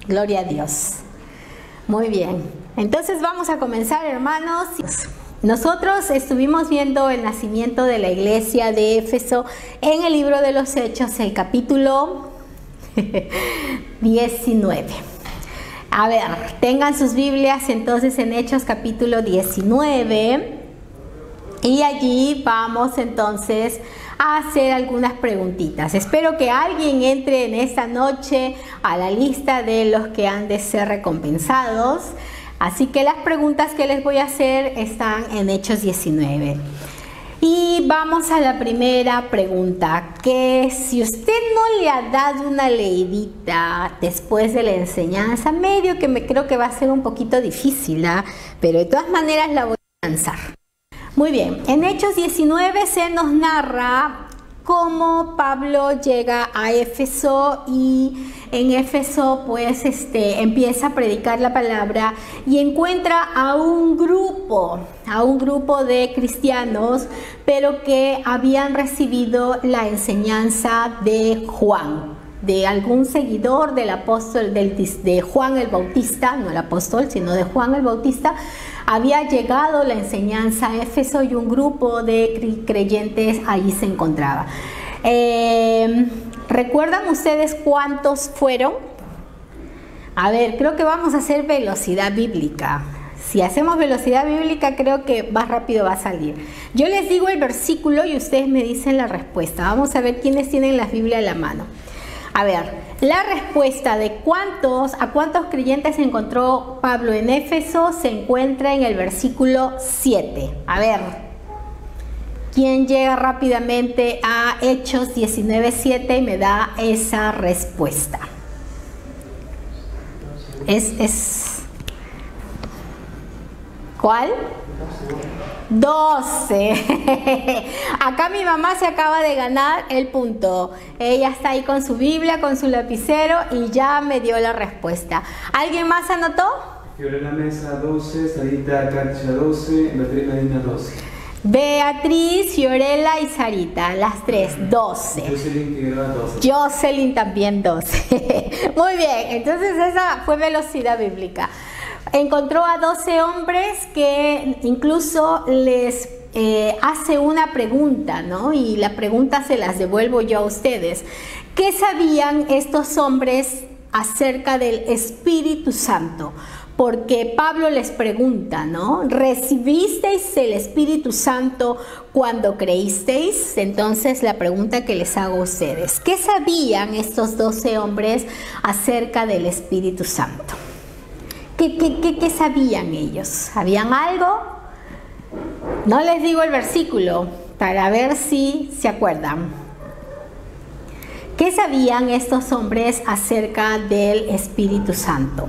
Gloria a Dios. Muy bien. Entonces vamos a comenzar, hermanos. Nosotros estuvimos viendo el nacimiento de la iglesia de Éfeso en el libro de los Hechos, el capítulo 19. A ver, tengan sus Biblias entonces en Hechos capítulo 19 y allí vamos entonces a hacer algunas preguntitas. Espero que alguien entre en esta noche a la lista de los que han de ser recompensados. Así que las preguntas que les voy a hacer están en Hechos 19. Y vamos a la primera pregunta, que si usted no le ha dado una leidita después de la enseñanza, medio que me creo que va a ser un poquito difícil, pero de todas maneras la voy a lanzar. Muy bien, en Hechos 19 se nos narra cómo Pablo llega a Éfeso y en Éfeso pues empieza a predicar la palabra y encuentra a un grupo de cristianos, pero que habían recibido la enseñanza de Juan, de algún seguidor del apóstol, de Juan el Bautista, no el apóstol, sino de Juan el Bautista. Había llegado la enseñanza a Éfeso y un grupo de creyentes allí se encontraba. ¿Recuerdan ustedes cuántos fueron? A ver, creo que vamos a hacer velocidad bíblica. Si hacemos velocidad bíblica, creo que más rápido va a salir. Yo les digo el versículo y ustedes me dicen la respuesta. Vamos a ver quiénes tienen la Biblia a la mano. A ver, la respuesta de a cuántos creyentes encontró Pablo en Éfeso se encuentra en el versículo 7. A ver, ¿quién llega rápidamente a Hechos 19:7 y me da esa respuesta? ¿Cuál? 12. Acá mi mamá se acaba de ganar el punto. Ella está ahí con su Biblia, con su lapicero y ya me dio la respuesta. ¿Alguien más anotó? Fiorella Mesa 12, Sarita Katia 12, Beatriz Medina 12. Beatriz, Fiorella y Sarita, las tres, 12. Jocelyn Figueroa 12. Jocelyn también 12. Muy bien, entonces esa fue velocidad bíblica. Encontró a 12 hombres que incluso les hace una pregunta, ¿no? Y la pregunta se las devuelvo yo a ustedes. ¿Qué sabían estos hombres acerca del Espíritu Santo? Porque Pablo les pregunta, ¿no? ¿Recibisteis el Espíritu Santo cuando creísteis? Entonces la pregunta que les hago a ustedes, ¿qué sabían estos 12 hombres acerca del Espíritu Santo? ¿Qué sabían ellos? ¿Sabían algo? No les digo el versículo para ver si se acuerdan. ¿Qué sabían estos hombres acerca del Espíritu Santo?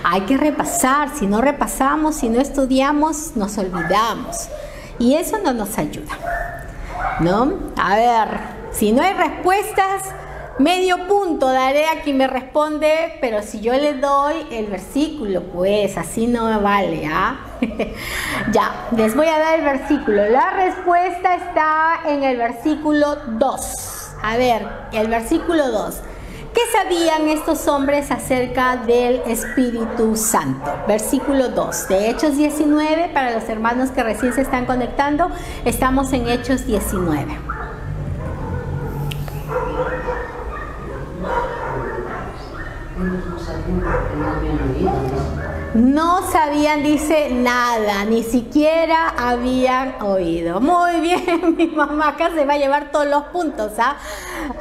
Hay que repasar. Si no repasamos, si no estudiamos, nos olvidamos. Y eso no nos ayuda, ¿no? A ver, si no hay respuestas, medio punto daré a quien me responde, pero si yo le doy el versículo, pues así no vale, Ya, les voy a dar el versículo. La respuesta está en el versículo 2. A ver, el versículo 2. ¿Qué sabían estos hombres acerca del Espíritu Santo? Versículo 2 de Hechos 19, para los hermanos que recién se están conectando, estamos en Hechos 19. No sabían, dice, nada, ni siquiera habían oído. Muy bien, mi mamá acá se va a llevar todos los puntos,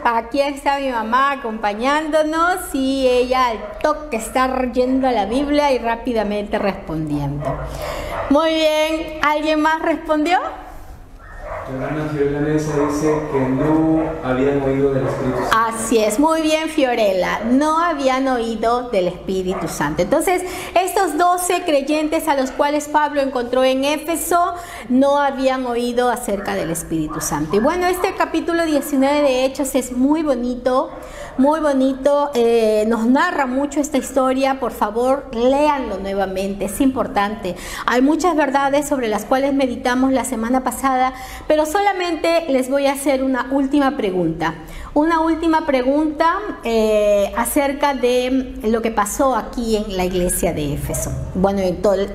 Aquí está mi mamá acompañándonos y ella al toque está yendo a la Biblia y rápidamente respondiendo. Muy bien, ¿alguien más respondió? Fiorella Mesa dice que no habían oído del Espíritu Santo. Así es, muy bien, Fiorella, no habían oído del Espíritu Santo. Entonces, esto estos 12 creyentes a los cuales Pablo encontró en Éfeso no habían oído acerca del Espíritu Santo. Y bueno, este capítulo 19 de Hechos es muy bonito, nos narra mucho esta historia. Por favor, léanlo nuevamente, es importante. Hay muchas verdades sobre las cuales meditamos la semana pasada, pero solamente les voy a hacer una última pregunta. Acerca de lo que pasó aquí en la iglesia de Éfeso. Bueno,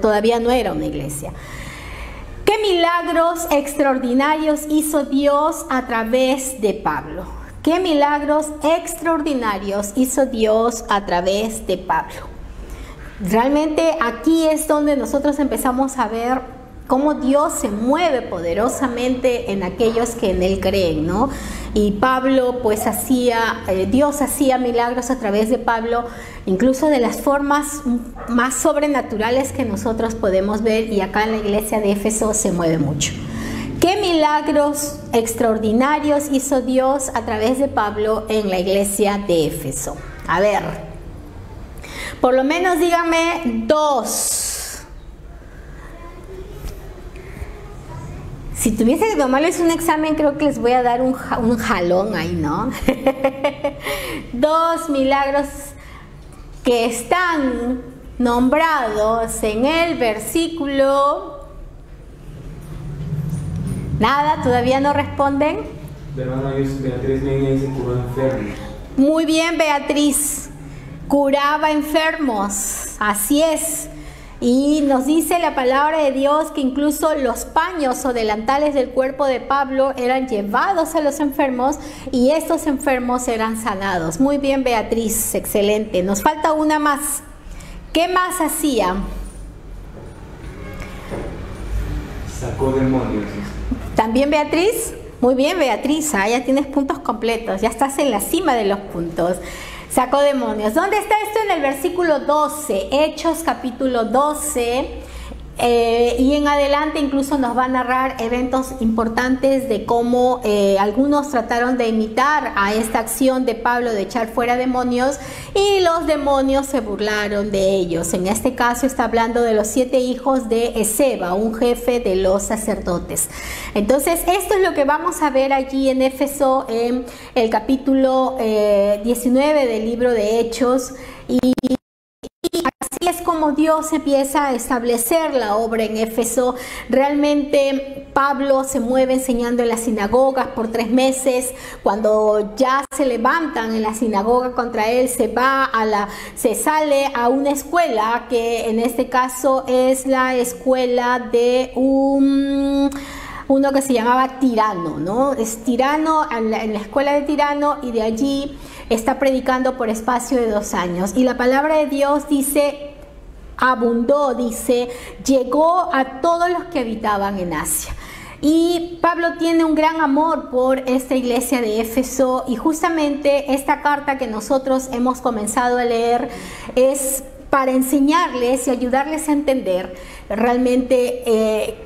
todavía no era una iglesia. ¿Qué milagros extraordinarios hizo Dios a través de Pablo? ¿Qué milagros extraordinarios hizo Dios a través de Pablo? Realmente aquí es donde nosotros empezamos a ver cómo Dios se mueve poderosamente en aquellos que en Él creen, ¿no? Y Pablo, pues Dios hacía milagros a través de Pablo, incluso de las formas más sobrenaturales que nosotros podemos ver, y acá en la iglesia de Éfeso se mueve mucho. ¿Qué milagros extraordinarios hizo Dios a través de Pablo en la iglesia de Éfeso? A ver, por lo menos díganme 2. Si tuviese que tomarles un examen, creo que les voy a dar un jalón ahí, ¿no? 2 milagros que están nombrados en el versículo. Nada, todavía no responden. Hermana Beatriz Niña dice curó enfermos. Muy bien, Beatriz. Curaba enfermos, así es. Y nos dice la palabra de Dios que incluso los paños o delantales del cuerpo de Pablo eran llevados a los enfermos y estos enfermos eran sanados. Muy bien, Beatriz, excelente. Nos falta una más. ¿Qué más hacía? Sacó demonios. ¿También, Beatriz? Muy bien, Beatriz, ya tienes puntos completos, ya estás en la cima de los puntos. Sacó demonios. ¿Dónde está esto? En el versículo 12, Hechos capítulo 12, y en adelante incluso nos va a narrar eventos importantes de cómo algunos trataron de imitar a esta acción de Pablo de echar fuera demonios y los demonios se burlaron de ellos. En este caso está hablando de los 7 hijos de Esceva, un jefe de los sacerdotes. Entonces esto es lo que vamos a ver allí en Éfeso, en el capítulo 19 del libro de Hechos, y así es como Dios empieza a establecer la obra en Éfeso. Realmente Pablo se mueve enseñando en las sinagogas por 3 meses. Cuando ya se levantan en la sinagoga contra él, se sale a una escuela que en este caso es la escuela de uno que se llamaba Tirano, ¿no? Es Tirano, en la escuela de Tirano, y de allí está predicando por espacio de 2 años. Y la palabra de Dios dice, abundó, dice, llegó a todos los que habitaban en Asia. Y Pablo tiene un gran amor por esta iglesia de Éfeso, y justamente esta carta que nosotros hemos comenzado a leer es para enseñarles y ayudarles a entender realmente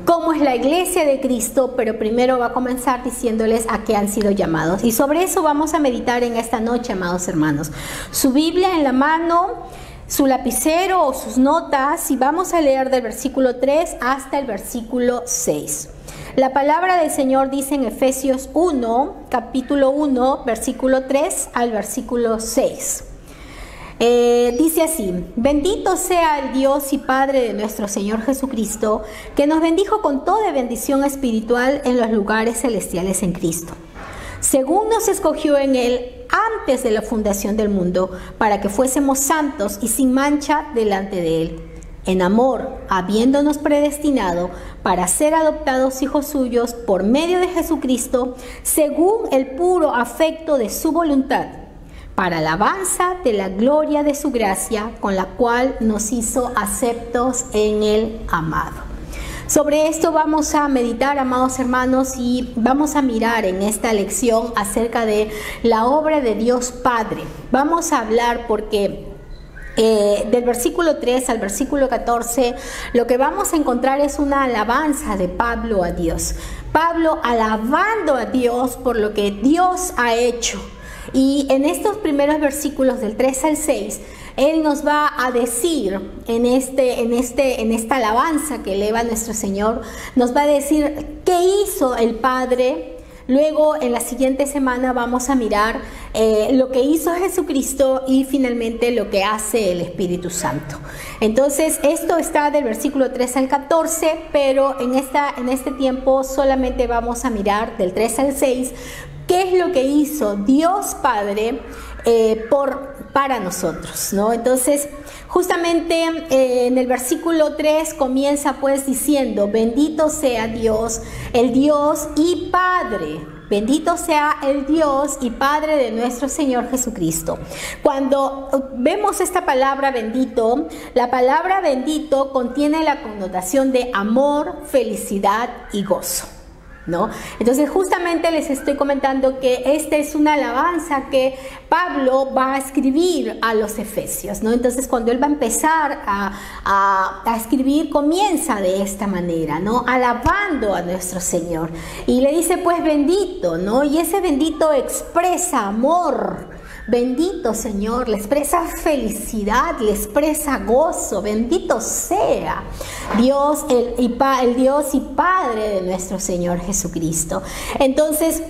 cómo es la iglesia de Cristo, pero primero va a comenzar diciéndoles a qué han sido llamados. Y sobre eso vamos a meditar en esta noche, amados hermanos. Su Biblia en la mano, su lapicero o sus notas, y vamos a leer del versículo 3 hasta el versículo 6. La palabra del Señor dice en Efesios 1, capítulo 1, versículo 3 al versículo 6. Dice así: bendito sea el Dios y Padre de nuestro Señor Jesucristo, que nos bendijo con toda bendición espiritual en los lugares celestiales en Cristo, según nos escogió en Él antes de la fundación del mundo, para que fuésemos santos y sin mancha delante de Él, en amor, habiéndonos predestinado para ser adoptados hijos suyos por medio de Jesucristo, según el puro afecto de su voluntad, para alabanza de la gloria de su gracia, con la cual nos hizo aceptos en el amado. Sobre esto vamos a meditar, amados hermanos, y vamos a mirar en esta lección acerca de la obra de Dios Padre. Vamos a hablar porque del versículo 3 al versículo 14, lo que vamos a encontrar es una alabanza de Pablo a Dios. Pablo alabando a Dios por lo que Dios ha hecho. Y en estos primeros versículos del 3 al 6 Él nos va a decir en esta alabanza que eleva nuestro Señor, nos va a decir qué hizo el Padre. Luego en la siguiente semana vamos a mirar lo que hizo Jesucristo y finalmente lo que hace el Espíritu Santo. Entonces esto está del versículo 3 al 14, pero en este tiempo solamente vamos a mirar del 3 al 6 qué es lo que hizo Dios Padre para nosotros, ¿no? Entonces justamente en el versículo 3 comienza pues diciendo: bendito sea Dios, el Dios y Padre. Bendito sea el Dios y Padre de nuestro Señor Jesucristo. Cuando vemos esta palabra bendito, la palabra bendito contiene la connotación de amor, felicidad y gozo, ¿no? Entonces justamente les estoy comentando que esta es una alabanza que Pablo va a escribir a los efesios, ¿no? Entonces cuando él va a empezar a escribir, comienza de esta manera, ¿no? Alabando a nuestro Señor, y le dice pues bendito, ¿no? Y ese bendito expresa amor. Bendito Señor, le expresa felicidad, le expresa gozo. Bendito sea Dios, el Dios y Padre de nuestro Señor Jesucristo. Entonces,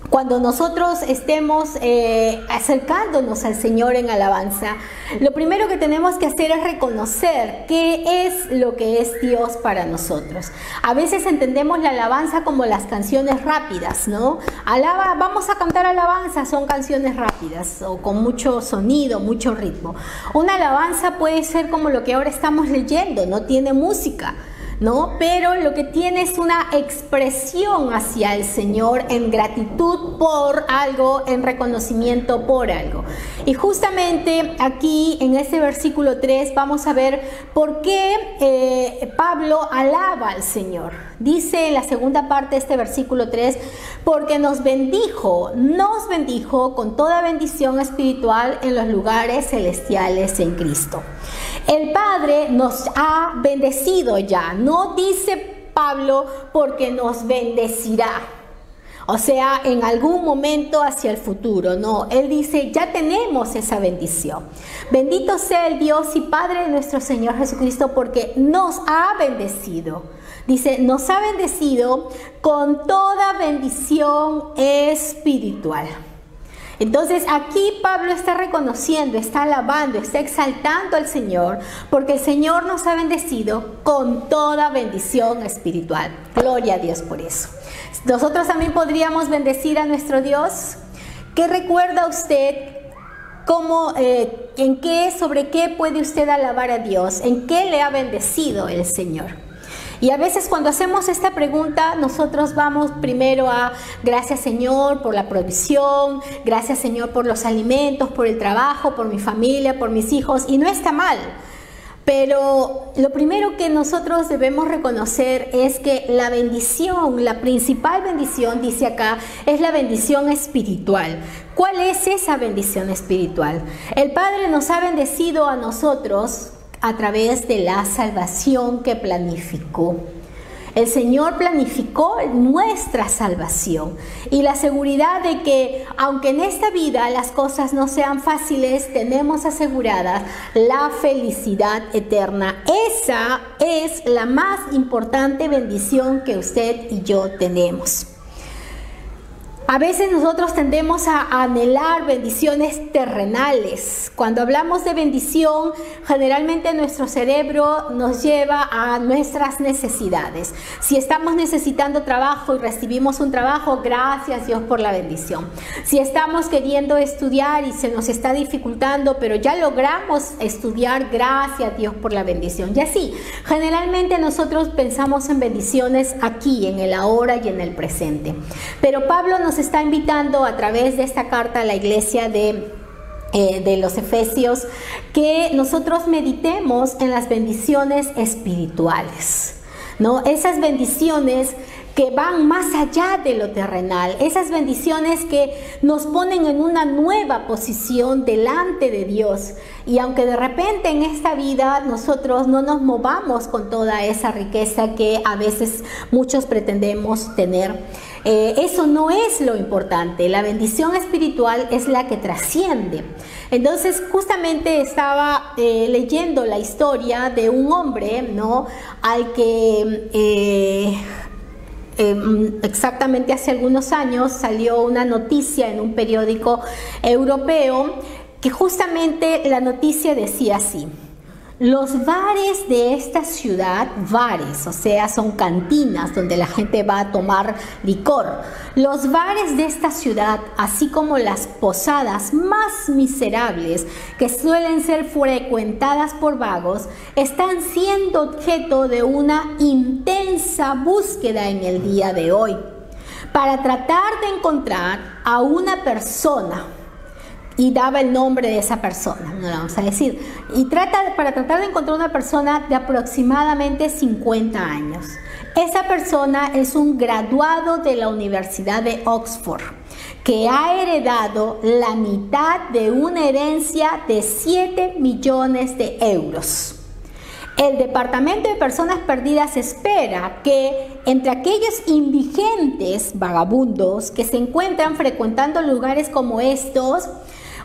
cuando nosotros estemos acercándonos al Señor en alabanza, lo primero que tenemos que hacer es reconocer qué es lo que es Dios para nosotros. A veces entendemos la alabanza como las canciones rápidas, ¿no? Vamos a cantar alabanza, son canciones rápidas o con mucho sonido, mucho ritmo. Una alabanza puede ser como lo que ahora estamos leyendo, no tiene música, ¿no? Pero lo que tiene es una expresión hacia el Señor en gratitud por algo, en reconocimiento por algo. Y justamente aquí en este versículo 3 vamos a ver por qué Pablo alaba al Señor. Dice en la segunda parte de este versículo 3, porque nos bendijo con toda bendición espiritual en los lugares celestiales en Cristo. El Padre nos ha bendecido ya. No dice Pablo porque nos bendecirá, o sea, en algún momento hacia el futuro. No, él dice, ya tenemos esa bendición. Bendito sea el Dios y Padre de nuestro Señor Jesucristo, porque nos ha bendecido. Dice, nos ha bendecido con toda bendición espiritual. Entonces aquí Pablo está reconociendo, está alabando, está exaltando al Señor, porque el Señor nos ha bendecido con toda bendición espiritual. Gloria a Dios por eso. Nosotros también podríamos bendecir a nuestro Dios. ¿Qué recuerda usted? ¿Sobre qué puede usted alabar a Dios? ¿En qué le ha bendecido el Señor? Y a veces cuando hacemos esta pregunta, nosotros vamos primero a gracias Señor por la provisión, gracias Señor por los alimentos, por el trabajo, por mi familia, por mis hijos, y no está mal. Pero lo primero que nosotros debemos reconocer es que la bendición, la principal bendición, dice acá, es la bendición espiritual. ¿Cuál es esa bendición espiritual? El Padre nos ha bendecido a nosotros a través de la salvación que planificó. El Señor planificó nuestra salvación y la seguridad de que, aunque en esta vida las cosas no sean fáciles, tenemos asegurada la felicidad eterna. Esa es la más importante bendición que usted y yo tenemos. A veces nosotros tendemos a anhelar bendiciones terrenales. Cuando hablamos de bendición, generalmente nuestro cerebro nos lleva a nuestras necesidades. Si estamos necesitando trabajo y recibimos un trabajo, gracias Dios por la bendición. Si estamos queriendo estudiar y se nos está dificultando, pero ya logramos estudiar, gracias Dios por la bendición. Y así, generalmente nosotros pensamos en bendiciones aquí, en el ahora y en el presente. Pero Pablo nos está invitando a través de esta carta a la iglesia de los Efesios que nosotros meditemos en las bendiciones espirituales, ¿no? Esas bendiciones que van más allá de lo terrenal, esas bendiciones que nos ponen en una nueva posición delante de Dios. Y aunque de repente en esta vida nosotros no nos movamos con toda esa riqueza que a veces muchos pretendemos tener, Eso no es lo importante. La bendición espiritual es la que trasciende. Entonces, justamente estaba leyendo la historia de un hombre, ¿no?, al que exactamente hace algunos años salió una noticia en un periódico europeo que justamente la noticia decía así: los bares de esta ciudad, bares, o sea, son cantinas donde la gente va a tomar licor. Los bares de esta ciudad, así como las posadas más miserables que suelen ser frecuentadas por vagos, están siendo objeto de una intensa búsqueda en el día de hoy para tratar de encontrar a una persona. Y daba el nombre de esa persona, no lo vamos a decir. Para tratar de encontrar una persona de aproximadamente 50 años. Esa persona es un graduado de la Universidad de Oxford, que ha heredado la mitad de una herencia de 7 millones de euros. El Departamento de Personas Perdidas espera que entre aquellos indigentes vagabundos que se encuentran frecuentando lugares como estos,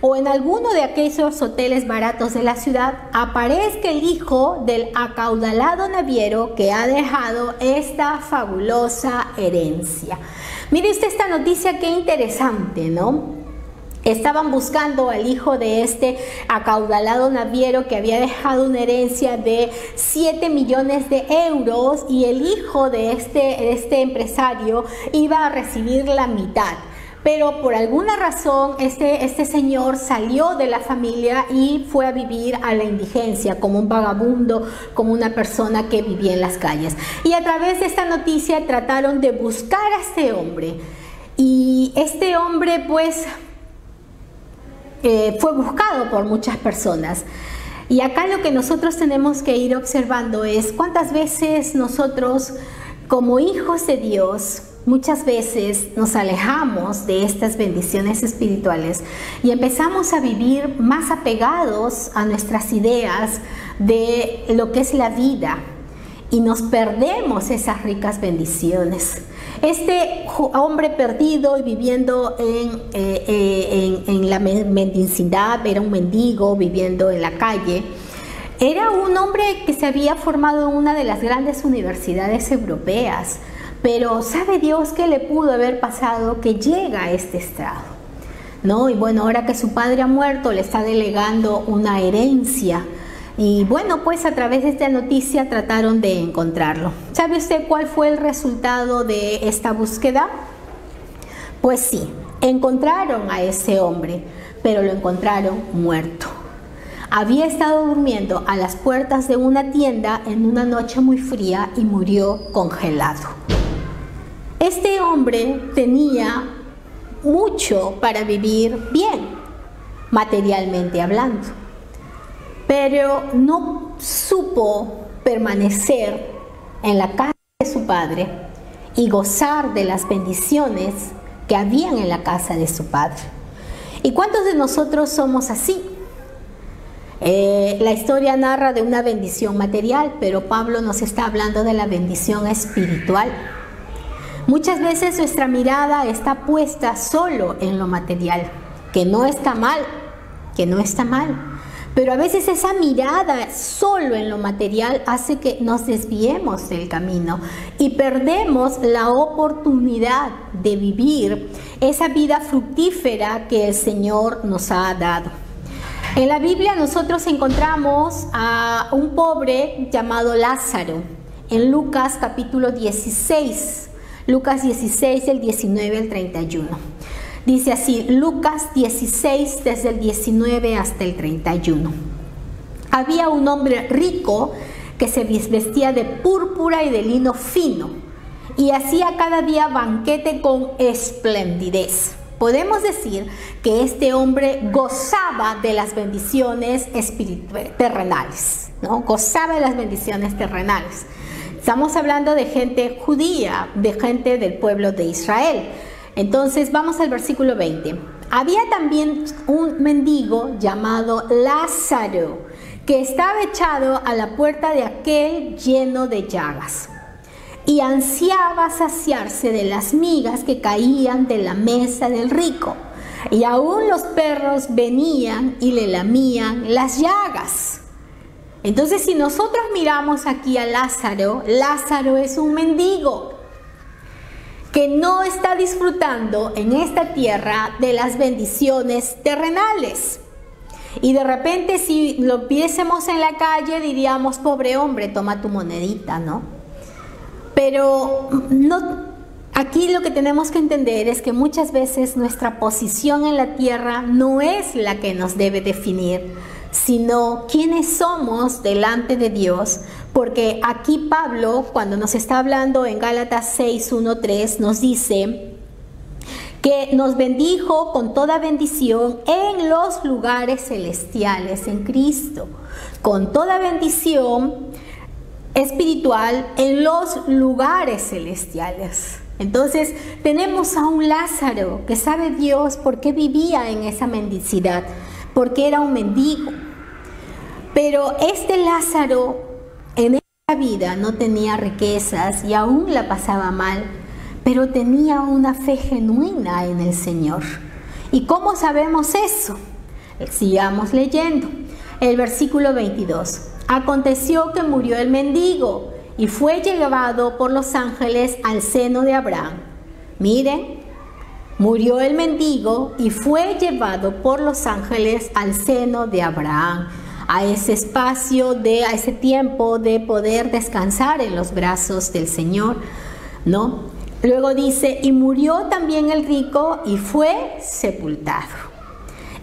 o en alguno de aquellos hoteles baratos de la ciudad, aparezca el hijo del acaudalado naviero que ha dejado esta fabulosa herencia. Mire usted esta noticia, qué interesante, ¿no? Estaban buscando al hijo de este acaudalado naviero que había dejado una herencia de 7 millones de euros, y el hijo de este empresario iba a recibir la mitad. Pero por alguna razón este señor salió de la familia y fue a vivir a la indigencia, como un vagabundo, como una persona que vivía en las calles. Y a través de esta noticia trataron de buscar a este hombre. Y este hombre pues fue buscado por muchas personas. Y acá lo que nosotros tenemos que ir observando es cuántas veces nosotros, como hijos de Dios, muchas veces nos alejamos de estas bendiciones espirituales y empezamos a vivir más apegados a nuestras ideas de lo que es la vida, y nos perdemos esas ricas bendiciones. Este hombre perdido y viviendo en la mendicidad, era un mendigo viviendo en la calle. Era un hombre que se había formado en una de las grandes universidades europeas. Pero ¿sabe Dios qué le pudo haber pasado que llega a este estado? ¿No? Y bueno, ahora que su padre ha muerto, le está delegando una herencia. Y bueno, pues a través de esta noticia trataron de encontrarlo. ¿Sabe usted cuál fue el resultado de esta búsqueda? Pues sí, encontraron a ese hombre, pero lo encontraron muerto. Había estado durmiendo a las puertas de una tienda en una noche muy fría y murió congelado. Este hombre tenía mucho para vivir bien, materialmente hablando, pero no supo permanecer en la casa de su padre y gozar de las bendiciones que habían en la casa de su padre. ¿Y cuántos de nosotros somos así? La historia narra de una bendición material, pero Pablo nos está hablando de la bendición espiritual. Muchas veces nuestra mirada está puesta solo en lo material, que no está mal, pero a veces esa mirada solo en lo material hace que nos desviemos del camino y perdemos la oportunidad de vivir esa vida fructífera que el Señor nos ha dado. En la Biblia nosotros encontramos a un pobre llamado Lázaro en Lucas capítulo 16. Lucas 16 del 19 al 31. Dice así, Lucas 16 desde el 19 hasta el 31. Había un hombre rico que se vestía de púrpura y de lino fino y hacía cada día banquete con esplendidez. Podemos decir que este hombre gozaba de las bendiciones terrenales, ¿no? Gozaba de las bendiciones terrenales. Estamos hablando de gente judía, de gente del pueblo de Israel. Entonces vamos al versículo 20. Había también un mendigo llamado Lázaro, que estaba echado a la puerta de aquel lleno de llagas. y ansiaba saciarse de las migas que caían de la mesa del rico. Y aún los perros venían y le lamían las llagas. Entonces, si nosotros miramos aquí a Lázaro, Lázaro es un mendigo que no está disfrutando en esta tierra de las bendiciones terrenales. Y de repente, si lo viésemos en la calle, diríamos: pobre hombre, toma tu monedita, ¿no? Pero no, aquí lo que tenemos que entender es que muchas veces nuestra posición en la tierra no es la que nos debe definir, sino quiénes somos delante de Dios. Porque aquí Pablo, cuando nos está hablando en Gálatas 6:1-3, nos dice que nos bendijo con toda bendición en los lugares celestiales en Cristo, con toda bendición espiritual en los lugares celestiales. Entonces tenemos a un Lázaro que sabe Dios por qué vivía en esa mendicidad, porque era un mendigo. Pero este Lázaro en esta vida no tenía riquezas y aún la pasaba mal, pero tenía una fe genuina en el Señor. ¿Y cómo sabemos eso? Sigamos leyendo. El versículo 22. Aconteció que murió el mendigo y fue llevado por los ángeles al seno de Abraham. Miren, murió el mendigo y fue llevado por los ángeles al seno de Abraham, a ese espacio, a ese tiempo de poder descansar en los brazos del Señor, ¿no? Luego dice: y murió también el rico y fue sepultado.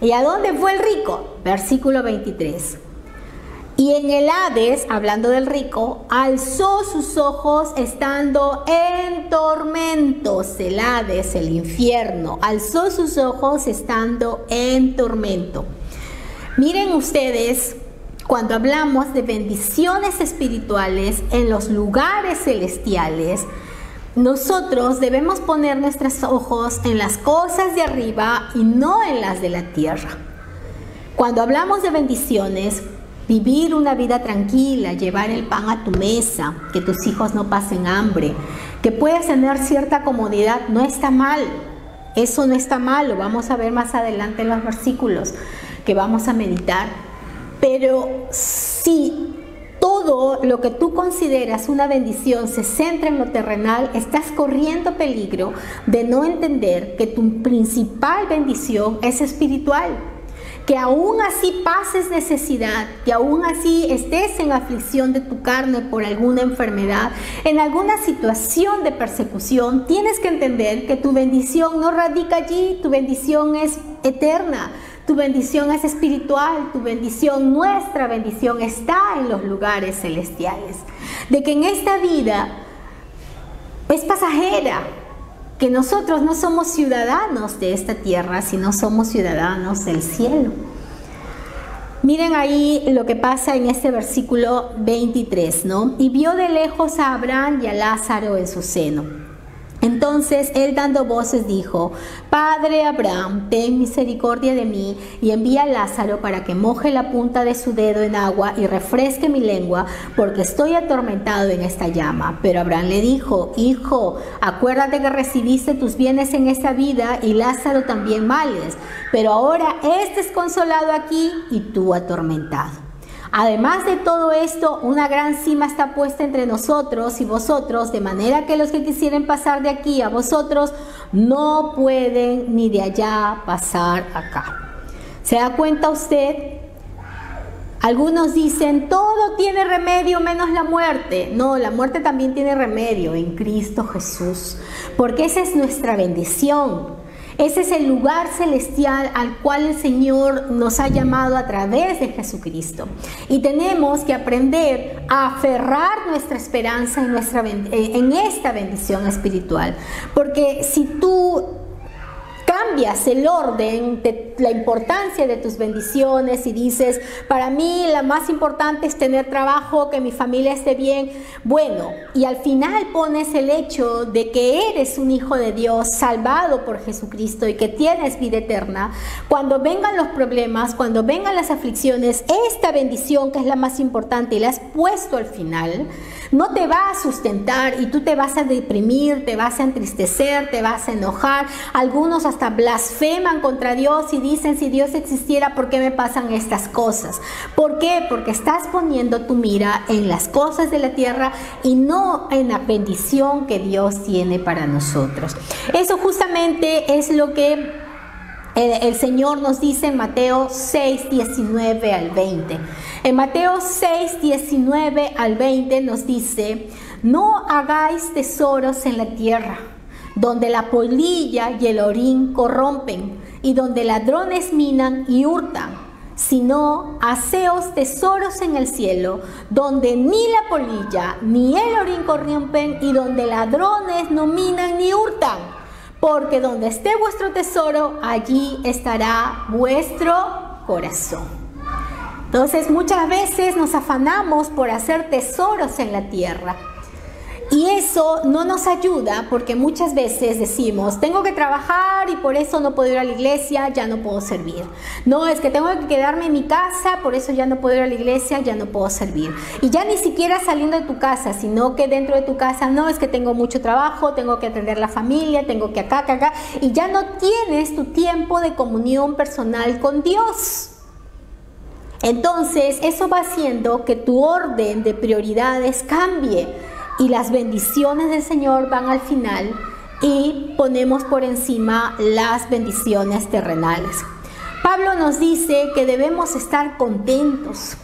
¿Y a dónde fue el rico? Versículo 23. Y en el Hades, hablando del rico, alzó sus ojos estando en tormentos. El Hades, el infierno, alzó sus ojos estando en tormento. Miren ustedes, cuando hablamos de bendiciones espirituales en los lugares celestiales, nosotros debemos poner nuestros ojos en las cosas de arriba y no en las de la tierra. Cuando hablamos de bendiciones, vivir una vida tranquila, llevar el pan a tu mesa, que tus hijos no pasen hambre, que puedas tener cierta comodidad, no está mal. Eso no está mal, lo vamos a ver más adelante en los versículos que vamos a meditar. Pero si todo lo que tú consideras una bendición se centra en lo terrenal, estás corriendo peligro de no entender que tu principal bendición es espiritual. Que aún así pases necesidad, que aún así estés en aflicción de tu carne por alguna enfermedad, en alguna situación de persecución, tienes que entender que tu bendición no radica allí, tu bendición es eterna, tu bendición es espiritual, tu bendición, nuestra bendición está en los lugares celestiales. De que en esta vida es pasajera, que nosotros no somos ciudadanos de esta tierra, sino somos ciudadanos del cielo. Miren ahí lo que pasa en este versículo 23, ¿no? Y vio de lejos a Abraham y a Lázaro en su seno. Entonces él, dando voces, dijo: Padre Abraham, ten misericordia de mí y envía a Lázaro para que moje la punta de su dedo en agua y refresque mi lengua, porque estoy atormentado en esta llama. Pero Abraham le dijo: Hijo, acuérdate que recibiste tus bienes en esta vida y Lázaro también males, pero ahora este es consolado aquí y tú atormentado. Además de todo esto, una gran cima está puesta entre nosotros y vosotros, de manera que los que quisieren pasar de aquí a vosotros no pueden ni de allá pasar acá. ¿Se da cuenta usted? Algunos dicen: todo tiene remedio menos la muerte. No, la muerte también tiene remedio en Cristo Jesús, porque esa es nuestra bendición. Ese es el lugar celestial al cual el Señor nos ha llamado a través de Jesucristo. Y tenemos que aprender a aferrar nuestra esperanza en esta bendición espiritual. Porque si tú cambias el orden de la importancia de tus bendiciones y dices, para mí la más importante es tener trabajo, que mi familia esté bien, bueno, y al final pones el hecho de que eres un hijo de Dios salvado por Jesucristo y que tienes vida eterna, cuando vengan los problemas, cuando vengan las aflicciones, esta bendición que es la más importante y la has puesto al final, no te va a sustentar y tú te vas a deprimir, te vas a entristecer, te vas a enojar. Algunos hasta blasfeman contra Dios y dicen, si Dios existiera, ¿por qué me pasan estas cosas? ¿Por qué? Porque estás poniendo tu mira en las cosas de la tierra y no en la bendición que Dios tiene para nosotros. Eso justamente es lo que el Señor nos dice en Mateo 6, 19 al 20. En Mateo 6, 19 al 20 nos dice, no hagáis tesoros en la tierra, donde la polilla y el orín corrompen, y donde ladrones minan y hurtan, sino haceos tesoros en el cielo, donde ni la polilla ni el orín corrompen, y donde ladrones no minan ni hurtan. Porque donde esté vuestro tesoro, allí estará vuestro corazón. Entonces muchas veces nos afanamos por hacer tesoros en la tierra. Y eso no nos ayuda porque muchas veces decimos, tengo que trabajar y por eso no puedo ir a la iglesia, ya no puedo servir. No, es que tengo que quedarme en mi casa, por eso ya no puedo ir a la iglesia, ya no puedo servir. Y ya ni siquiera saliendo de tu casa, sino que dentro de tu casa, no, es que tengo mucho trabajo, tengo que atender la familia, tengo que acá, y ya no tienes tu tiempo de comunión personal con Dios. Entonces, eso va haciendo que tu orden de prioridades cambie. Y las bendiciones del Señor van al final y ponemos por encima las bendiciones terrenales. Pablo nos dice que debemos estar contentos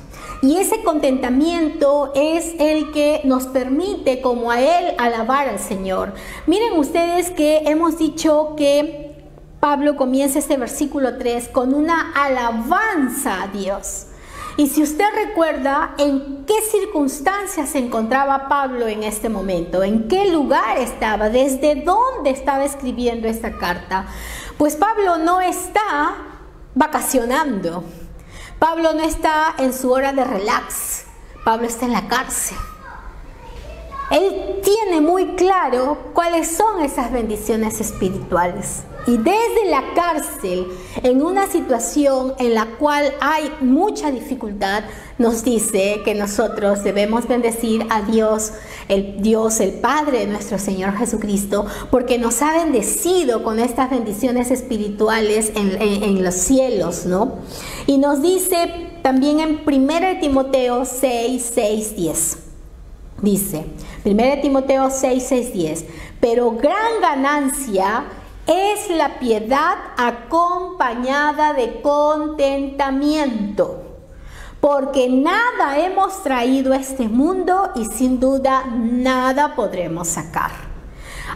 y ese contentamiento es el que nos permite como a Él alabar al Señor. Miren ustedes que hemos dicho que Pablo comienza este versículo 3 con una alabanza a Dios. Y si usted recuerda en qué circunstancias se encontraba Pablo en este momento, en qué lugar estaba, desde dónde estaba escribiendo esta carta, pues Pablo no está vacacionando, Pablo no está en su hora de relax, Pablo está en la cárcel. Él tiene muy claro cuáles son esas bendiciones espirituales. Y desde la cárcel, en una situación en la cual hay mucha dificultad, nos dice que nosotros debemos bendecir a Dios, el Padre de nuestro Señor Jesucristo, porque nos ha bendecido con estas bendiciones espirituales en los cielos, ¿no? Y nos dice también en 1 Timoteo 6, 6, 10. Dice, 1 Timoteo 6, 6, 10, pero gran ganancia es la piedad acompañada de contentamiento, porque nada hemos traído a este mundo y sin duda nada podremos sacar.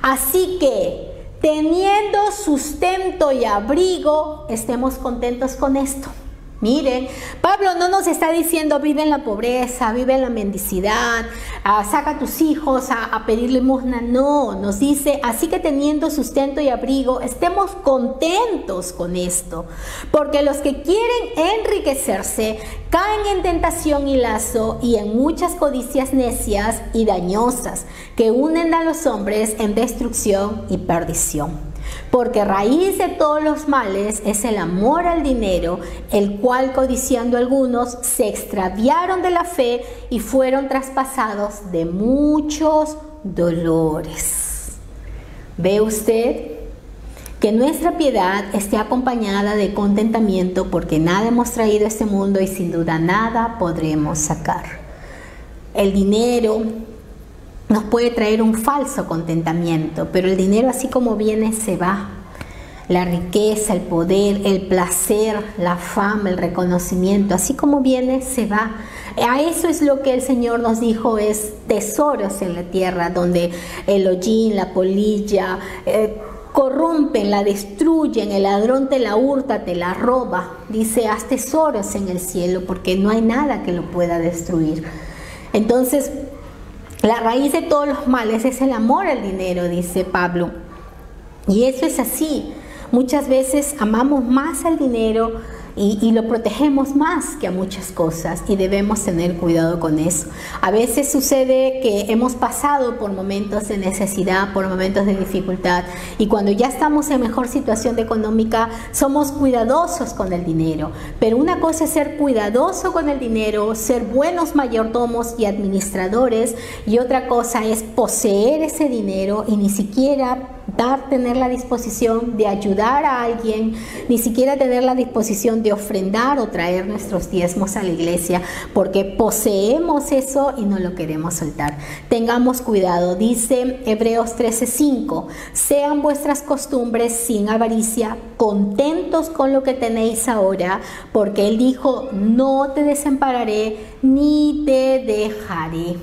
Así que, teniendo sustento y abrigo, estemos contentos con esto. Miren, Pablo no nos está diciendo vive en la pobreza, vive en la mendicidad, saca a tus hijos a pedir limosna. No, nos dice, así que teniendo sustento y abrigo, estemos contentos con esto. Porque los que quieren enriquecerse caen en tentación y lazo y en muchas codicias necias y dañosas que unen a los hombres en destrucción y perdición. Porque raíz de todos los males es el amor al dinero, el cual codiciando algunos se extraviaron de la fe y fueron traspasados de muchos dolores. ¿Ve usted? Que nuestra piedad esté acompañada de contentamiento, porque nada hemos traído a este mundo y sin duda nada podremos sacar. El dinero nos puede traer un falso contentamiento, pero el dinero así como viene se va. La riqueza, el poder, el placer, la fama, el reconocimiento, así como viene se va. A eso es lo que el Señor nos dijo, es tesoros en la tierra, donde el hollín, la polilla, corrompen, la destruyen, el ladrón te la hurta, te la roba. Dice, haz tesoros en el cielo, porque no hay nada que lo pueda destruir. Entonces, la raíz de todos los males es el amor al dinero, dice Pablo. Y eso es así, Muchas veces amamos más al dinero y lo protegemos más que a muchas cosas, y debemos tener cuidado con eso. A veces sucede que hemos pasado por momentos de necesidad, por momentos de dificultad, y cuando ya estamos en mejor situación económica somos cuidadosos con el dinero. Pero una cosa es ser cuidadoso con el dinero, ser buenos mayordomos y administradores, y otra cosa es poseer ese dinero y ni siquiera tener la disposición de ayudar a alguien, ni siquiera tener la disposición de ofrendar o traer nuestros diezmos a la iglesia, porque poseemos eso y no lo queremos soltar. Tengamos cuidado. Dice Hebreos 13:5, sean vuestras costumbres sin avaricia, contentos con lo que tenéis ahora, porque Él dijo, no te desampararé ni te dejaré.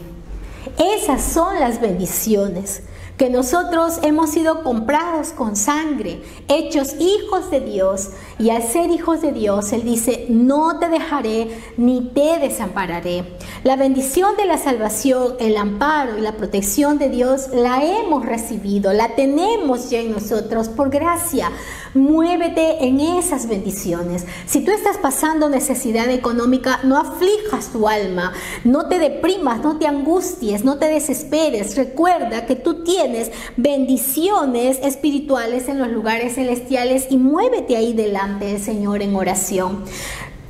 Esas son las bendiciones, que nosotros hemos sido comprados con sangre, hechos hijos de Dios, y al ser hijos de Dios, Él dice, no te dejaré ni te desampararé. La bendición de la salvación, el amparo y la protección de Dios la hemos recibido, la tenemos ya en nosotros por gracia. Muévete en esas bendiciones. Si tú estás pasando necesidad económica, no aflijas tu alma, no te deprimas, no te angusties, no te desesperes. Recuerda que tú tienes bendiciones espirituales en los lugares celestiales, y muévete ahí delante del Señor en oración.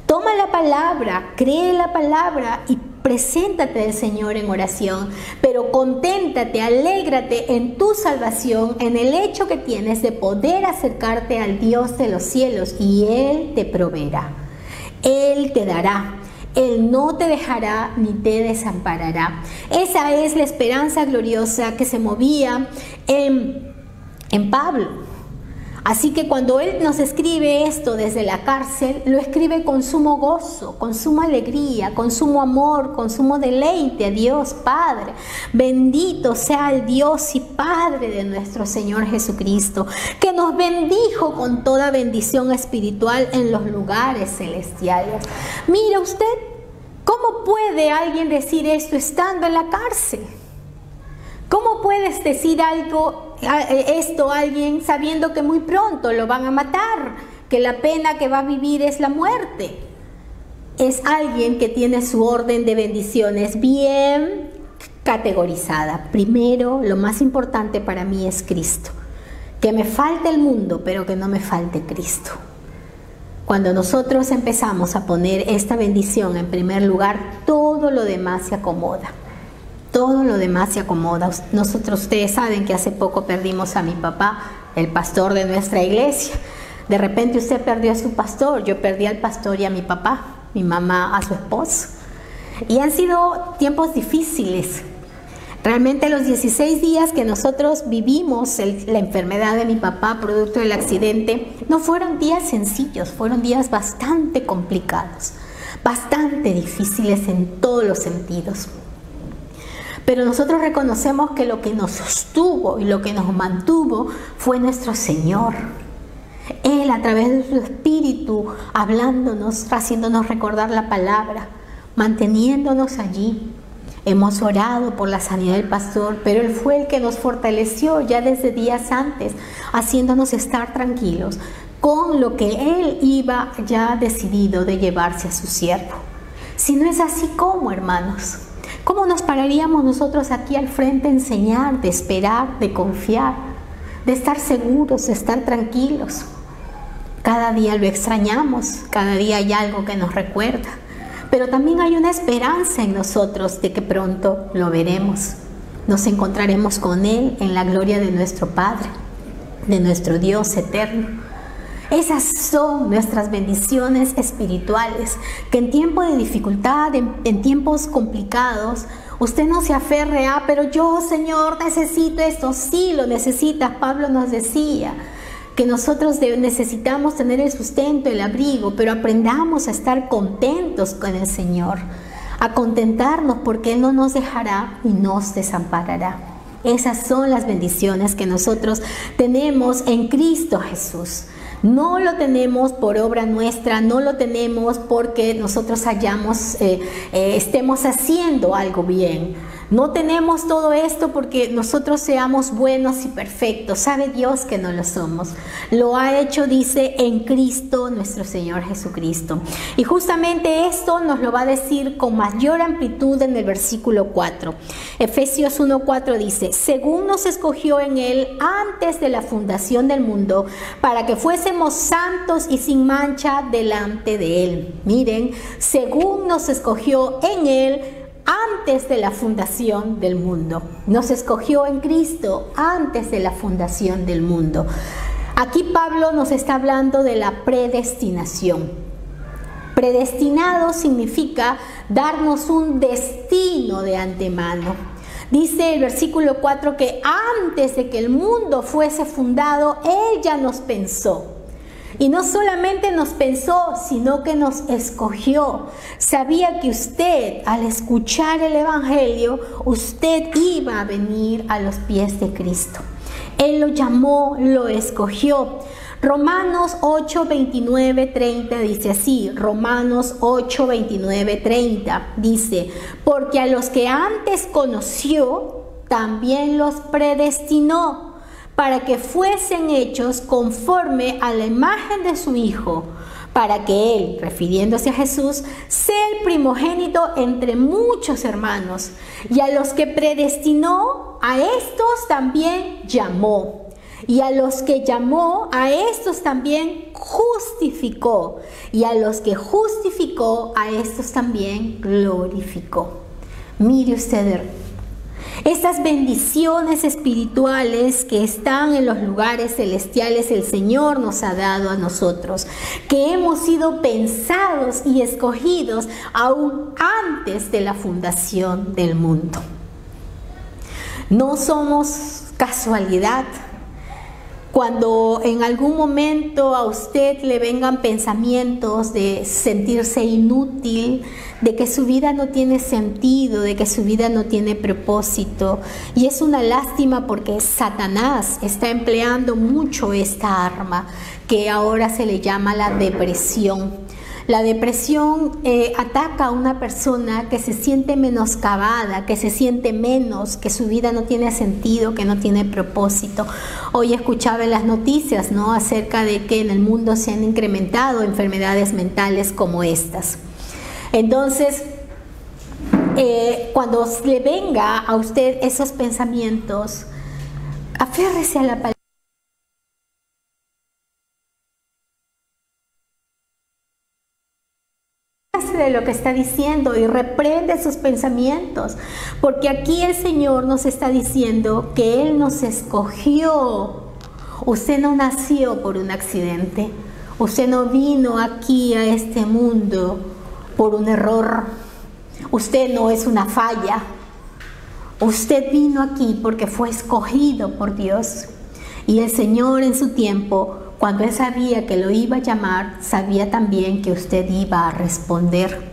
Toma la palabra, cree la palabra y preséntate al Señor en oración, pero conténtate, alégrate en tu salvación, en el hecho que tienes de poder acercarte al Dios de los cielos, y Él te proveerá, Él te dará. Él no te dejará ni te desamparará. Esa es la esperanza gloriosa que se movía en Pablo. Así que cuando él nos escribe esto desde la cárcel, lo escribe con sumo gozo, con suma alegría, con sumo amor, con sumo deleite a Dios Padre. Bendito sea el Dios y Padre de nuestro Señor Jesucristo, que nos bendijo con toda bendición espiritual en los lugares celestiales. Mira usted, ¿cómo puede alguien decir esto estando en la cárcel? ¿Cómo puedes decir esto a alguien sabiendo que muy pronto lo van a matar, que la pena que va a vivir es la muerte? Es alguien que tiene su orden de bendiciones bien categorizada. Primero, lo más importante para mí es Cristo. Que me falte el mundo, pero que no me falte Cristo. Cuando nosotros empezamos a poner esta bendición en primer lugar, todo lo demás se acomoda. Todo lo demás se acomoda. Ustedes saben que hace poco perdimos a mi papá, el pastor de nuestra iglesia. De repente usted perdió a su pastor, yo perdí al pastor y a mi papá, mi mamá a su esposo. Y han sido tiempos difíciles. Realmente los 16 días que nosotros vivimos la enfermedad de mi papá producto del accidente no fueron días sencillos, fueron días bastante complicados, bastante difíciles en todos los sentidos. Pero nosotros reconocemos que lo que nos sostuvo y lo que nos mantuvo fue nuestro Señor. Él, a través de su Espíritu, hablándonos, haciéndonos recordar la palabra, manteniéndonos allí. Hemos orado por la sanidad del pastor, pero Él fue el que nos fortaleció ya desde días antes, haciéndonos estar tranquilos con lo que Él iba ya decidido de llevarse a su siervo. Si no es así, ¿cómo, hermanos? ¿Cómo nos pararíamos nosotros aquí al frente a enseñar, de esperar, de confiar, de estar seguros, de estar tranquilos? Cada día lo extrañamos, cada día hay algo que nos recuerda, pero también hay una esperanza en nosotros de que pronto lo veremos. Nos encontraremos con Él en la gloria de nuestro Padre, de nuestro Dios eterno. Esas son nuestras bendiciones espirituales, que en tiempo de dificultad, en tiempos complicados, usted no se aferre a, pero yo, Señor, necesito esto. Sí, lo necesitas. Pablo nos decía que nosotros necesitamos tener el sustento, el abrigo, pero aprendamos a estar contentos con el Señor, a contentarnos porque Él no nos dejará y nos desamparará. Esas son las bendiciones que nosotros tenemos en Cristo Jesús. No lo tenemos por obra nuestra, no lo tenemos porque nosotros estemos haciendo algo bien. No tenemos todo esto porque nosotros seamos buenos y perfectos. Sabe Dios que no lo somos. Lo ha hecho, dice, en Cristo, nuestro Señor Jesucristo. Y justamente esto nos lo va a decir con mayor amplitud en el versículo 4. Efesios 1:4 dice: según nos escogió en Él antes de la fundación del mundo, para que fuésemos santos y sin mancha delante de Él. Miren, según nos escogió en Él antes de la fundación del mundo. Nos escogió en Cristo antes de la fundación del mundo. Aquí Pablo nos está hablando de la predestinación. Predestinado significa darnos un destino de antemano. Dice el versículo 4 que antes de que el mundo fuese fundado, Él ya nos pensó. Y no solamente nos pensó, sino que nos escogió. Sabía que usted, al escuchar el Evangelio, usted iba a venir a los pies de Cristo. Él lo llamó, lo escogió. Romanos 8, 29, 30 dice así. Romanos 8, 29, 30 dice: porque a los que antes conoció, también los predestinó, para que fuesen hechos conforme a la imagen de su Hijo, para que Él, refiriéndose a Jesús, sea el primogénito entre muchos hermanos. Y a los que predestinó, a estos también llamó. Y a los que llamó, a estos también justificó. Y a los que justificó, a estos también glorificó. Mire usted, estas bendiciones espirituales que están en los lugares celestiales, el Señor nos ha dado a nosotros, que hemos sido pensados y escogidos aún antes de la fundación del mundo. No somos casualidad. Cuando en algún momento a usted le vengan pensamientos de sentirse inútil, de que su vida no tiene sentido, de que su vida no tiene propósito, y es una lástima porque Satanás está empleando mucho esta arma que ahora se le llama la depresión. La depresión ataca a una persona que se siente menoscabada, que se siente menos, que su vida no tiene sentido, que no tiene propósito. Hoy escuchaba en las noticias, ¿no?, acerca de que en el mundo se han incrementado enfermedades mentales como estas. Entonces, cuando le venga a usted esos pensamientos, aférrese a la palabra de lo que está diciendo y reprende sus pensamientos, porque aquí el Señor nos está diciendo que Él nos escogió. Usted no nació por un accidente, usted no vino aquí a este mundo por un error, usted no es una falla, usted vino aquí porque fue escogido por Dios. Y el Señor en su tiempo, cuando Él sabía que lo iba a llamar, sabía también que usted iba a responder.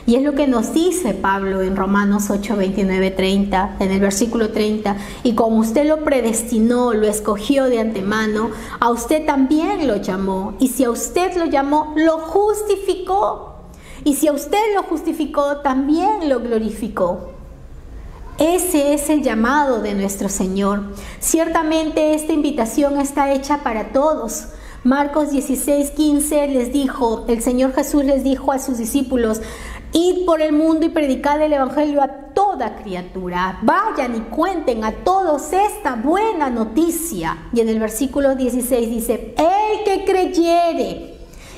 Y es lo que nos dice Pablo en Romanos 8, 29, 30, en el versículo 30. Y como usted lo predestinó, lo escogió de antemano, a usted también lo llamó. Y si a usted lo llamó, lo justificó. Y si a usted lo justificó, también lo glorificó. Ese es el llamado de nuestro Señor. Ciertamente esta invitación está hecha para todos. Marcos 16, 15 les dijo, el Señor Jesús les dijo a sus discípulos: id por el mundo y predicad el evangelio a toda criatura. Vayan y cuenten a todos esta buena noticia. Y en el versículo 16 dice: el que creyere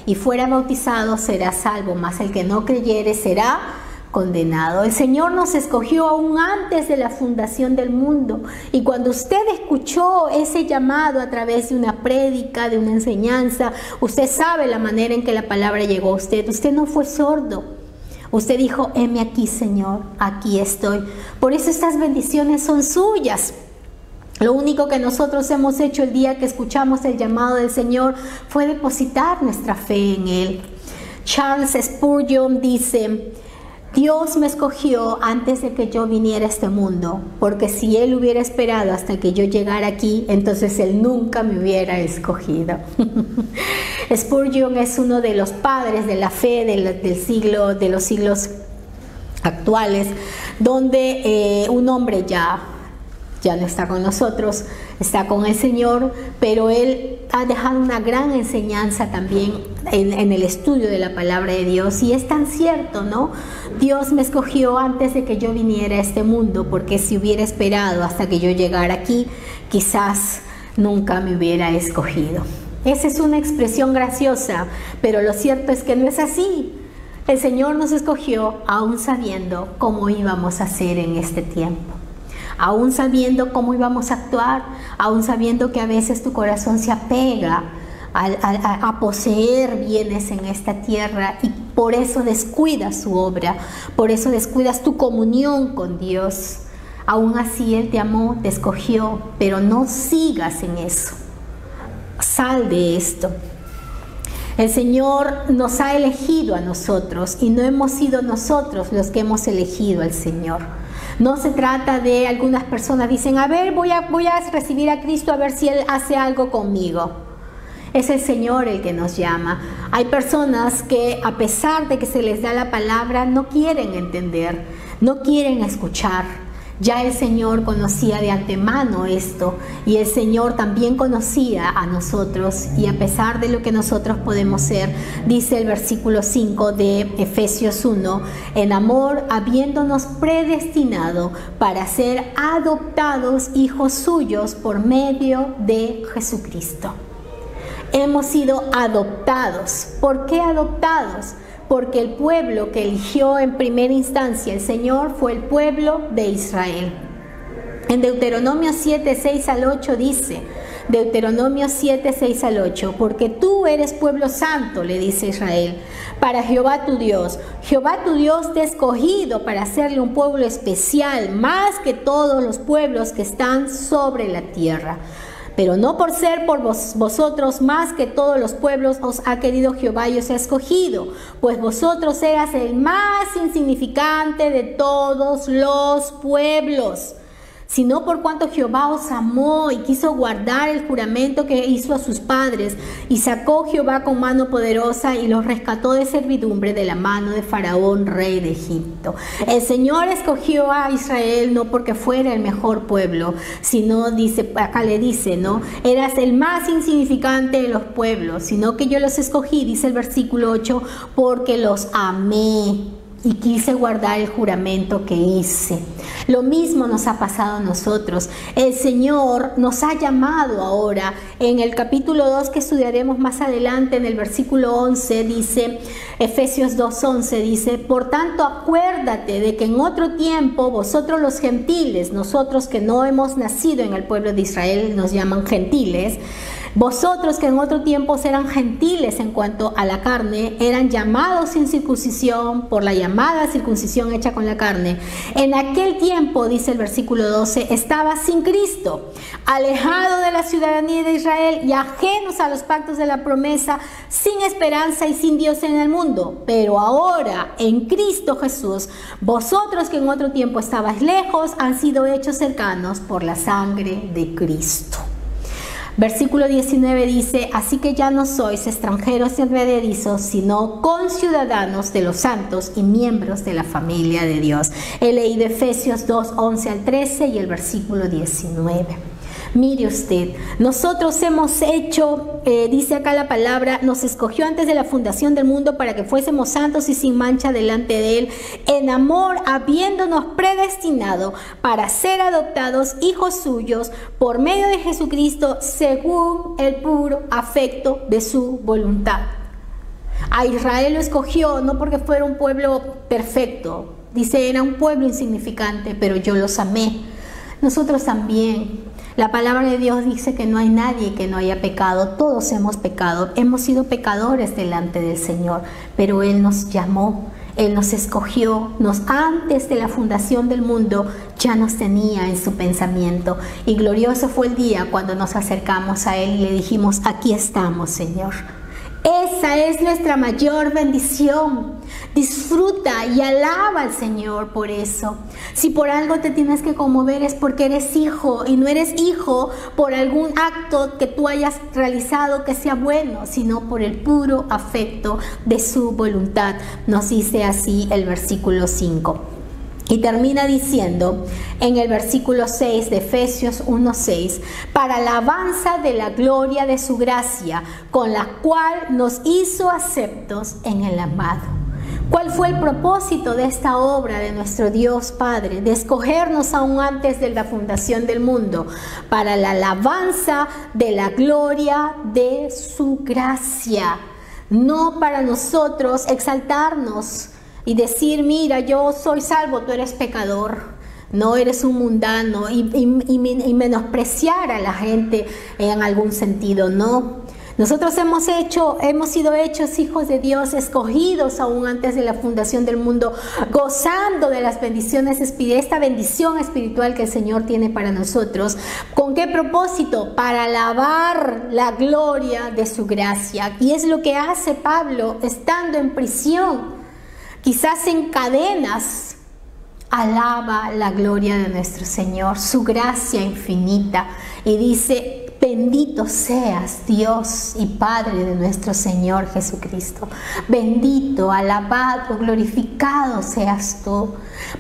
y fuera bautizado será salvo, mas el que no creyere será condenado. El Señor nos escogió aún antes de la fundación del mundo, y cuando usted escuchó ese llamado a través de una prédica, de una enseñanza, usted sabe la manera en que la palabra llegó a usted. Usted no fue sordo. Usted dijo: heme aquí, Señor, aquí estoy. Por eso estas bendiciones son suyas. Lo único que nosotros hemos hecho el día que escuchamos el llamado del Señor fue depositar nuestra fe en Él. Charles Spurgeon dice: Dios me escogió antes de que yo viniera a este mundo, porque si Él hubiera esperado hasta que yo llegara aquí, entonces Él nunca me hubiera escogido. Spurgeon es uno de los padres de la fe de los siglos actuales, donde un hombre ya no está con nosotros, está con el Señor, pero él ha dejado una gran enseñanza también en el estudio de la palabra de Dios. Y es tan cierto, ¿no? Dios me escogió antes de que yo viniera a este mundo, porque si hubiera esperado hasta que yo llegara aquí, quizás nunca me hubiera escogido. Esa es una expresión graciosa, pero lo cierto es que no es así. El Señor nos escogió aún sabiendo cómo íbamos a ser en este tiempo, aún sabiendo cómo íbamos a actuar, aún sabiendo que a veces tu corazón se apega a poseer bienes en esta tierra y por eso descuidas su obra, por eso descuidas tu comunión con Dios. Aún así Él te amó, te escogió, pero no sigas en eso. Sal de esto. El Señor nos ha elegido a nosotros y no hemos sido nosotros los que hemos elegido al Señor. No se trata de algunas personas dicen, a ver, voy a recibir a Cristo a ver si Él hace algo conmigo. Es el Señor el que nos llama. Hay personas que a pesar de que se les da la palabra no quieren entender, no quieren escuchar. Ya el Señor conocía de antemano esto y el Señor también conocía a nosotros y a pesar de lo que nosotros podemos ser, dice el versículo 5 de Efesios 1, en amor habiéndonos predestinado para ser adoptados hijos suyos por medio de Jesucristo. Hemos sido adoptados. ¿Por qué adoptados? Porque el pueblo que eligió en primera instancia el Señor fue el pueblo de Israel. En Deuteronomio 7, 6 al 8 dice, Deuteronomio 7, 6 al 8, porque tú eres pueblo santo, le dice Israel, para Jehová tu Dios. Jehová tu Dios te ha escogido para hacerle un pueblo especial, más que todos los pueblos que están sobre la tierra. Pero no por ser por vosotros más que todos los pueblos os ha querido Jehová y os ha escogido, pues vosotros eras el más insignificante de todos los pueblos, sino por cuanto Jehová os amó y quiso guardar el juramento que hizo a sus padres, y sacó Jehová con mano poderosa y los rescató de servidumbre de la mano de Faraón, rey de Egipto. El Señor escogió a Israel no porque fuera el mejor pueblo, sino, dice, acá le dice, ¿no? Eras el más insignificante de los pueblos, sino que yo los escogí, dice el versículo 8, porque los amé y quise guardar el juramento que hice. Lo mismo nos ha pasado a nosotros. El Señor nos ha llamado ahora. En el capítulo 2 que estudiaremos más adelante, en el versículo 11 dice, Efesios 2:11 dice, por tanto acuérdate de que en otro tiempo vosotros los gentiles, nosotros que no hemos nacido en el pueblo de Israel, nos llaman gentiles, vosotros que en otro tiempo eran gentiles en cuanto a la carne, eran llamados sin circuncisión por la llamada circuncisión hecha con la carne. En aquel tiempo, dice el versículo 12, estaba sin Cristo, alejado de la ciudadanía de Israel y ajenos a los pactos de la promesa, sin esperanza y sin Dios en el mundo. Pero ahora, en Cristo Jesús, vosotros que en otro tiempo estabais lejos, han sido hechos cercanos por la sangre de Cristo. Versículo 19 dice, así que ya no sois extranjeros y advenedizos, sino conciudadanos de los santos y miembros de la familia de Dios. He leído Efesios 2, 11 al 13 y el versículo 19. Mire usted, nosotros hemos hecho, dice acá la palabra, nos escogió antes de la fundación del mundo para que fuésemos santos y sin mancha delante de Él, en amor habiéndonos predestinado para ser adoptados hijos suyos por medio de Jesucristo según el puro afecto de su voluntad. A Israel lo escogió no porque fuera un pueblo perfecto, dice era un pueblo insignificante, pero yo los amé. Nosotros también. La palabra de Dios dice que no hay nadie que no haya pecado. Todos hemos pecado. Hemos sido pecadores delante del Señor. Pero Él nos llamó. Él nos escogió. Antes de la fundación del mundo ya nos tenía en su pensamiento. Y glorioso fue el día cuando nos acercamos a Él y le dijimos, aquí estamos, Señor. Esa es nuestra mayor bendición. Disfruta y alaba al Señor por eso. Si por algo te tienes que conmover es porque eres hijo, y no eres hijo por algún acto que tú hayas realizado que sea bueno, sino por el puro afecto de su voluntad. Nos dice así el versículo 5. Y termina diciendo en el versículo 6 de Efesios 1:6, para alabanza de la gloria de su gracia, con la cual nos hizo aceptos en el amado. ¿Cuál fue el propósito de esta obra de nuestro Dios Padre? De escogernos aún antes de la fundación del mundo, para la alabanza de la gloria de su gracia. No para nosotros exaltarnos y decir, mira, yo soy salvo, tú eres pecador, no eres un mundano, y menospreciar a la gente en algún sentido, no. Nosotros hemos sido hechos hijos de Dios, escogidos aún antes de la fundación del mundo, gozando de las bendiciones espirituales, esta bendición espiritual que el Señor tiene para nosotros. ¿Con qué propósito? Para alabar la gloria de su gracia. Y es lo que hace Pablo estando en prisión, quizás en cadenas. Alaba la gloria de nuestro Señor, su gracia infinita, y dice, bendito seas Dios y Padre de nuestro Señor Jesucristo. Bendito, alabado, glorificado seas tú.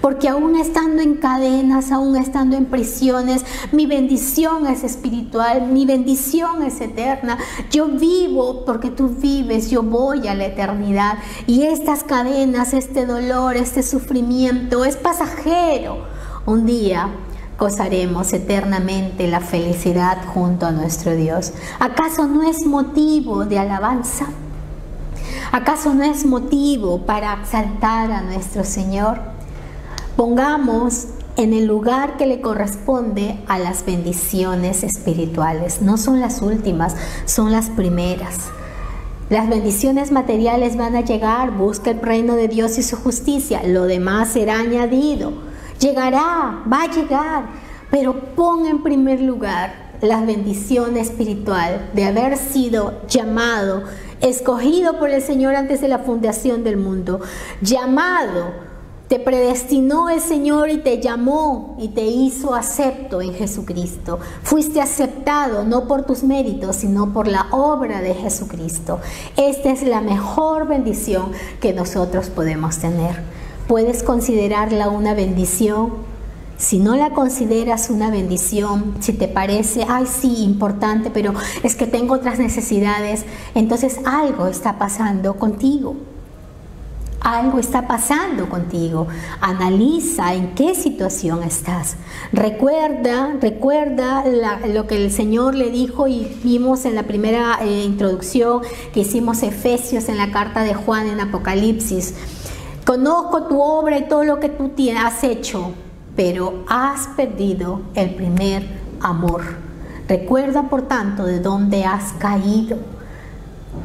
Porque aún estando en cadenas, aún estando en prisiones, mi bendición es espiritual, mi bendición es eterna. Yo vivo porque tú vives, yo voy a la eternidad. Y estas cadenas, este dolor, este sufrimiento es pasajero. Un día gozaremos eternamente la felicidad junto a nuestro Dios. ¿Acaso no es motivo de alabanza? ¿Acaso no es motivo para exaltar a nuestro Señor? Pongamos en el lugar que le corresponde a las bendiciones espirituales. No son las últimas, son las primeras. Las bendiciones materiales van a llegar, busca el reino de Dios y su justicia, lo demás será añadido. Llegará, va a llegar, pero pon en primer lugar la bendición espiritual de haber sido llamado, escogido por el Señor antes de la fundación del mundo, llamado. Te predestinó el Señor y te llamó y te hizo acepto en Jesucristo. Fuiste aceptado no por tus méritos, sino por la obra de Jesucristo. Esta es la mejor bendición que nosotros podemos tener. ¿Puedes considerarla una bendición? Si no la consideras una bendición, si te parece, ay sí, importante, pero es que tengo otras necesidades, entonces algo está pasando contigo. Algo está pasando contigo. Analiza en qué situación estás. Recuerda lo que el Señor le dijo y vimos en la primera introducción que hicimos Efesios, en la carta de Juan, en Apocalipsis. Conozco tu obra y todo lo que tú has hecho, pero has perdido el primer amor. Recuerda, por tanto, de dónde has caído.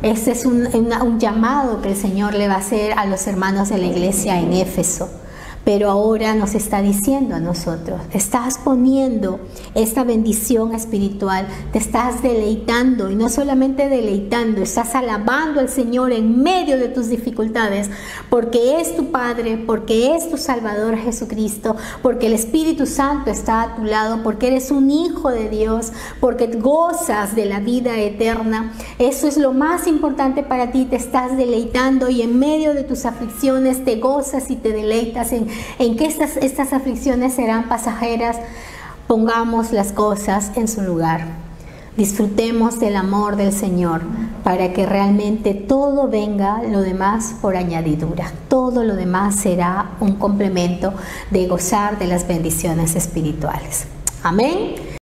Este es un llamado que el Señor le va a hacer a los hermanos de la iglesia en Éfeso. Pero ahora nos está diciendo a nosotros, estás poniendo esta bendición espiritual, te estás deleitando, y no solamente deleitando, estás alabando al Señor en medio de tus dificultades, porque es tu Padre, porque es tu Salvador Jesucristo, porque el Espíritu Santo está a tu lado, porque eres un hijo de Dios, porque gozas de la vida eterna. Eso es lo más importante para ti, te estás deleitando, y en medio de tus aflicciones te gozas y te deleitas en que estas aflicciones serán pasajeras. Pongamos las cosas en su lugar. Disfrutemos del amor del Señor para que realmente todo venga, lo demás por añadidura. Todo lo demás será un complemento de gozar de las bendiciones espirituales. Amén.